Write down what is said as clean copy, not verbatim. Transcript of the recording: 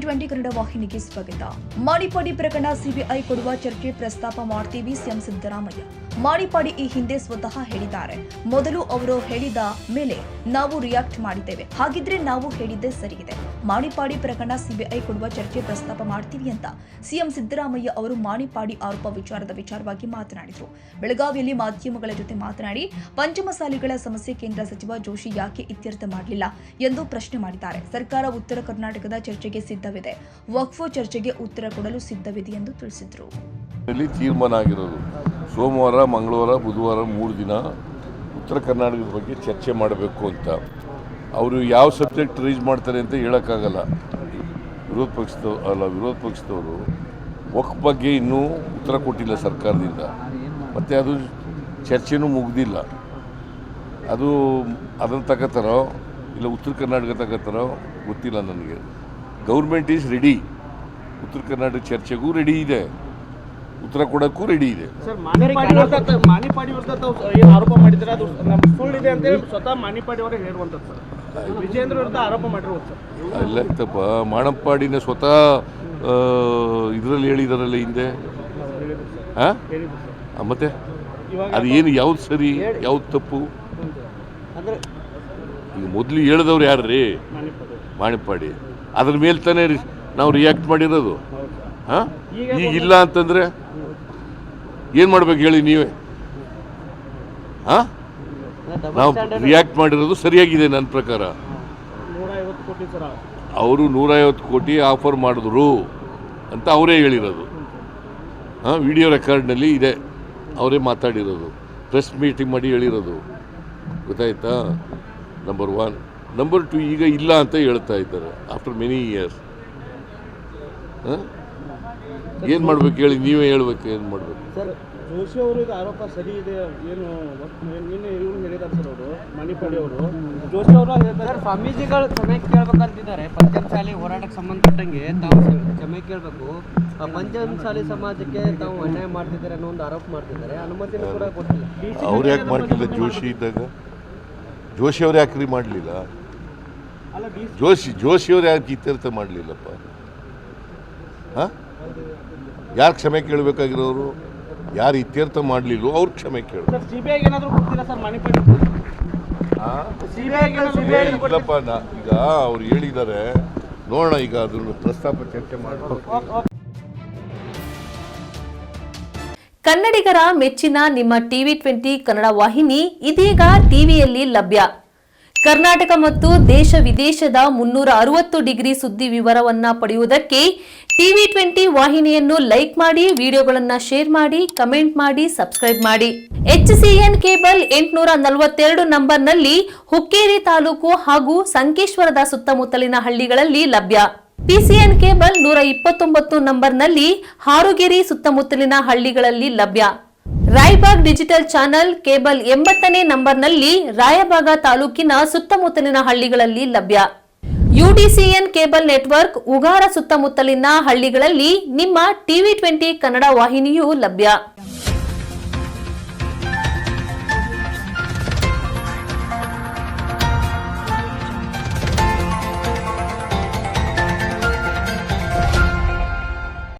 TV20 Kannada ವಾಹಿನಿಗೆ ಸ್ವಾಗತ. ಮಾಣಿಪಾಡಿ ಪ್ರಕರಣ ಸಿಬಿಐ ಕೊಡುವ ಚರ್ಚೆ ಪ್ರಸ್ತಾಪ ಮಾಡ್ತೀವಿ ಸಿಎಂ ಸಿದ್ದರಾಮಯ್ಯ. ಮಾಣಿಪಾಡಿ ಈ ಹಿಂದೆ ಸ್ವತಃ ಹೇಳಿದ್ದಾರೆ. ಮೊದಲು ಅವರು ಹೇಳಿದ ಮೇಲೆ ನಾವು ರಿಯಾಕ್ಟ್ ಮಾಡಿದ್ದೇವೆ. ಹಾಗಿದ್ರೆ ನಾವು ಹೇಳಿದ್ದೇ ಸರಿಯಿದೆ. ಮಾಣಿಪಾಡಿ ಪ್ರಕರಣ ಸಿಬಿಐ ಕೊಡುವ ಚರ್ಚೆ ಪ್ರಸ್ತಾಪ ಮಾಡ್ತೀವಿ ಅಂತ ಸಿಎಂ ಸಿದ್ದರಾಮಯ್ಯ ಅವರು ಮಾಣಿಪಾಡಿ ಆರೋಪ ವಿಚಾರವಾಗಿ ಮಾತನಾಡಿದರು. ಬೆಳಗಾವಿಯಲ್ಲಿ ಮಾಧ್ಯಮಗಳ ಜೊತೆ ಮಾತನಾಡಿ ಪಂಚಮಸಾಲಿಗಳ ಸಮಸ್ಯೆ ಕೇಂದ್ರ ಸಚಿವ ಜೋಶಿ ಯಾಕೆ ಇತ್ಯರ್ಥ ಮಾಡಲಿಲ್ಲ ಎಂದು ಪ್ರಶ್ನೆ ಮಾಡಿದ್ದಾರೆ. ಸರ್ಕಾರ ಉತ್ತರ ಕರ್ನಾಟಕದ ಚರ್ಚೆಗೆ ಸಿದ್ಧವಿದೆ, ವಕ್ಫ್ ಚರ್ಚೆಗೆ ಉತ್ತರ ಕೊಡಲು ಸಿದ್ಧವಿದೆ ಎಂದು ತಿಳಿಸಿದರು. ತೀರ್ಮಾನ ಆಗಿರೋದು ಸೋಮವಾರ, ಮಂಗಳವಾರ, ಬುಧವಾರ 3 ದಿನ ಉತ್ತರ ಕರ್ನಾಟಕದ ಬಗ್ಗೆ ಚರ್ಚೆ ಮಾಡಬೇಕು ಅಂತ. ಅವರು ಯಾವ ಸಬ್ಜೆಕ್ಟ್ ರೈಸ್ ಮಾಡ್ತಾರೆ ಅಂತ ಹೇಳೋಕ್ಕಾಗಲ್ಲ. ವಿರೋಧ ಪಕ್ಷದವರು ವಕ್ಫ್ ಬಗ್ಗೆ ಇನ್ನೂ ಉತ್ತರ ಕೊಟ್ಟಿಲ್ಲ ಸರ್ಕಾರದಿಂದ, ಮತ್ತು ಅದು ಚರ್ಚೆನೂ ಮುಗ್ದಿಲ್ಲ. ಅದು ಅದನ್ನು ತಗೋತಾರೋ ಇಲ್ಲ ಉತ್ತರ ಕರ್ನಾಟಕ ತಗೋತಾರೋ ಗೊತ್ತಿಲ್ಲ ನನಗೆ. ಗೌರ್ಮೆಂಟ್ ಈಸ್ ರೆಡಿ, ಉತ್ತರ ಕರ್ನಾಟಕ ಚರ್ಚೆಗೂ ರೆಡಿ ಇದೆ, ಉತ್ತರ ಕೊಡೋಕ್ಕೂ ರೆಡಿ ಇದೆ. ಸರ್, ಮಾಣಿಪಾಡಿ ವಿರುದ್ಧ ಏನು ಆರೋಪ ಮಾಡಿದ್ರೆ ಅದು ನಮ್ಮ ಸುಳ್ಳಿದೆ ಅಂತೇಳಿ ಸ್ವತಃ ಮಾಣಿಪಾಡಿ ಅವರೇ ಹೇಳುವಂಥದ್ದು ಸರ್. ವಿಜೇಂದ್ರ ವಿರುದ್ಧ ಆರೋಪ ಮಾಡಿರೋದು ಸರ್. ಇಲ್ಲ ಇತ್ತಪ್ಪ, ಮಾಣಿಪಾಡಿನ ಸ್ವತಃ ಇದರಲ್ಲಿ ಹೇಳಿದಾರಲ್ಲ ಹಿಂದೆ. ಮತ್ತೆ ಅದು ಏನು ಯಾವ್ದು ಸರಿ ಯಾವ್ದು ತಪ್ಪು? ಈಗ ಮೊದಲು ಹೇಳಿದವ್ರು ಯಾರು ರೀ? ಮಾಣಿಪಾಡಿ. ಅದ್ರ ಮೇಲೆ ತಾನೇ ನಾವು ರಿಯಾಕ್ಟ್ ಮಾಡಿರೋದು. ಈಗ ಇಲ್ಲ ಅಂತಂದ್ರೆ ಏನು ಮಾಡ್ಬೇಕು ಹೇಳಿ ನೀವೇ? ನಾವು ರಿಯಾಕ್ಟ್ ಮಾಡಿರೋದು ಸರಿಯಾಗಿದೆ ನನ್ನ ಪ್ರಕಾರ. ಅವರು 150 ಕೋಟಿ ಆಫರ್ ಮಾಡಿದ್ರು ಅಂತ ಅವರೇ ಹೇಳಿರೋದು. ವಿಡಿಯೋ ರೆಕಾರ್ಡ್ನಲ್ಲಿ ಇದೆ, ಅವರೇ ಮಾತಾಡಿರೋದು, ಪ್ರೆಸ್ ಮೀಟಿಂಗ್ ಮಾಡಿ ಹೇಳಿರೋದು. ಗೊತ್ತಾಯ್ತಾ? ನಂಬರ್ 1. ನಂಬರ್ 2, ಈಗ ಇಲ್ಲ ಅಂತ ಹೇಳ್ತಾ ಇದ್ದಾರೆ ಆಫ್ಟರ್ ಮೆನಿ ಇಯರ್ಸ್. ಏನು ಮಾಡ್ಬೇಕು ಹೇಳಿ, ನೀವೇ ಹೇಳ್ಬೇಕು ಏನು ಮಾಡಬೇಕು. ಸರ್, ಜೋಶಿ ಅವರು ಇದು ಆರೋಪ ಸರಿ ಇದೆ ಏನು ನಿನ್ನೆ ಇವ್ರು ಹೇಳಿದ್ದಾರೆ ಸರ್. ಅವರು ಮಾಣಿಪಾಡಿ ಅವರು ಜೋಶಿ ಅವರು ಹೇಳ್ತಾರೆ ಸ್ವಾಮೀಜಿಗಳು ಕ್ಷಮೆ ಕೇಳಬೇಕಂತಿದ್ದಾರೆ. ಪಂಚಮಸಾಲಿ ಹೋರಾಟಕ್ಕೆ ಸಂಬಂಧಪಟ್ಟಂಗೆ ತಾವು ಕ್ಷಮೆ ಕೇಳಬೇಕು, ಪಂಚಮಸಾಲಿ ಸಮಾಜಕ್ಕೆ ತಾವು ಅನ್ಯಾಯ ಮಾಡ್ತಿದ್ದಾರೆ ಅನ್ನೋ ಒಂದು ಆರೋಪ ಮಾಡ್ತಿದ್ದಾರೆ. ಅನುಮತಿನೂ ಕೂಡ ಕೊಟ್ಟಿಲ್ಲ. ಅವ್ರು ಯಾಕೆ ಮಾಡಲಿಲ್ಲ? ಜೋಶಿ ಇದ್ದಾಗ ಜೋಶಿ ಅವ್ರು ಯಾಕ್ರಿ ಮಾಡಲಿಲ್ಲ? ಜೋಶಿಯವ್ರು ಯಾಕೆ ಇತ್ಯರ್ಥ ಮಾಡಲಿಲ್ಲಪ್ಪ? ಯಾರು ಕ್ಷಮೆ ಕೇಳಬೇಕಾಗಿರೋರು? ಯಾರು ಇತ್ಯರ್ಥ ಮಾಡಲಿಲ್ಲ ಅವ್ರು ಕ್ಷಮೆ ಕೇಳ. ಇಲ್ಲಪ್ಪ, ಈಗ ಅವ್ರು ಹೇಳಿದ್ದಾರೆ, ನೋಡೋಣ. ಈಗ ಅದ್ರ ಪ್ರಸ್ತಾಪ ಚರ್ಚೆ ಮಾಡಬೇಕು. ಕನ್ನಡಿಗರ ಮೆಚ್ಚಿನ ನಿಮ್ಮ TV20 ಕನ್ನಡ ವಾಹಿನಿ ಇದೀಗ ಟಿವಿಯಲ್ಲಿ ಲಭ್ಯ. ಕರ್ನಾಟಕ ಮತ್ತು ದೇಶ ವಿದೇಶದ 360 ಡಿಗ್ರಿ ಸುದ್ದಿ ವಿವರವನ್ನ ಪಡೆಯುವುದಕ್ಕೆ TV20 ವಾಹಿನಿಯನ್ನು ಲೈಕ್ ಮಾಡಿ, ವಿಡಿಯೋಗಳನ್ನು ಶೇರ್ ಮಾಡಿ, ಕಮೆಂಟ್ ಮಾಡಿ, ಸಬ್ಸ್ಕ್ರೈಬ್ ಮಾಡಿ. HCN ಕೇಬಲ್ 842 ನಂಬರ್ನಲ್ಲಿ ಹುಕ್ಕೇರಿ ತಾಲೂಕು ಹಾಗೂ ಸಂಕೇಶ್ವರದ ಸುತ್ತಮುತ್ತಲಿನ ಹಳ್ಳಿಗಳಲ್ಲಿ ಲಭ್ಯ. PCN ಕೇಬಲ್ 129 ನಂಬರ್ನಲ್ಲಿ ಹಾರುಗೆರೆ ಸುತ್ತಮುತ್ತಲಿನ ಹಳ್ಳಿಗಳಲ್ಲಿ ಲಭ್ಯ. ರಾಯಬಾಗ್ ಡಿಜಿಟಲ್ ಚಾನೆಲ್ ಕೇಬಲ್ 80ನೇ ನಂಬರ್ನಲ್ಲಿ ರಾಯಬಾಗ ತಾಲೂಕಿನ ಸುತ್ತಮುತ್ತಲಿನ ಹಳ್ಳಿಗಳಲ್ಲಿ ಲಭ್ಯ. UDCN ಕೇಬಲ್ ನೆಟ್ವರ್ಕ್ ಉಗಾರ ಸುತ್ತಮುತ್ತಲಿನ ಹಳ್ಳಿಗಳಲ್ಲಿ ನಿಮ್ಮ TV20 ಕನ್ನಡ ವಾಹಿನಿಯೂ ಲಭ್ಯ.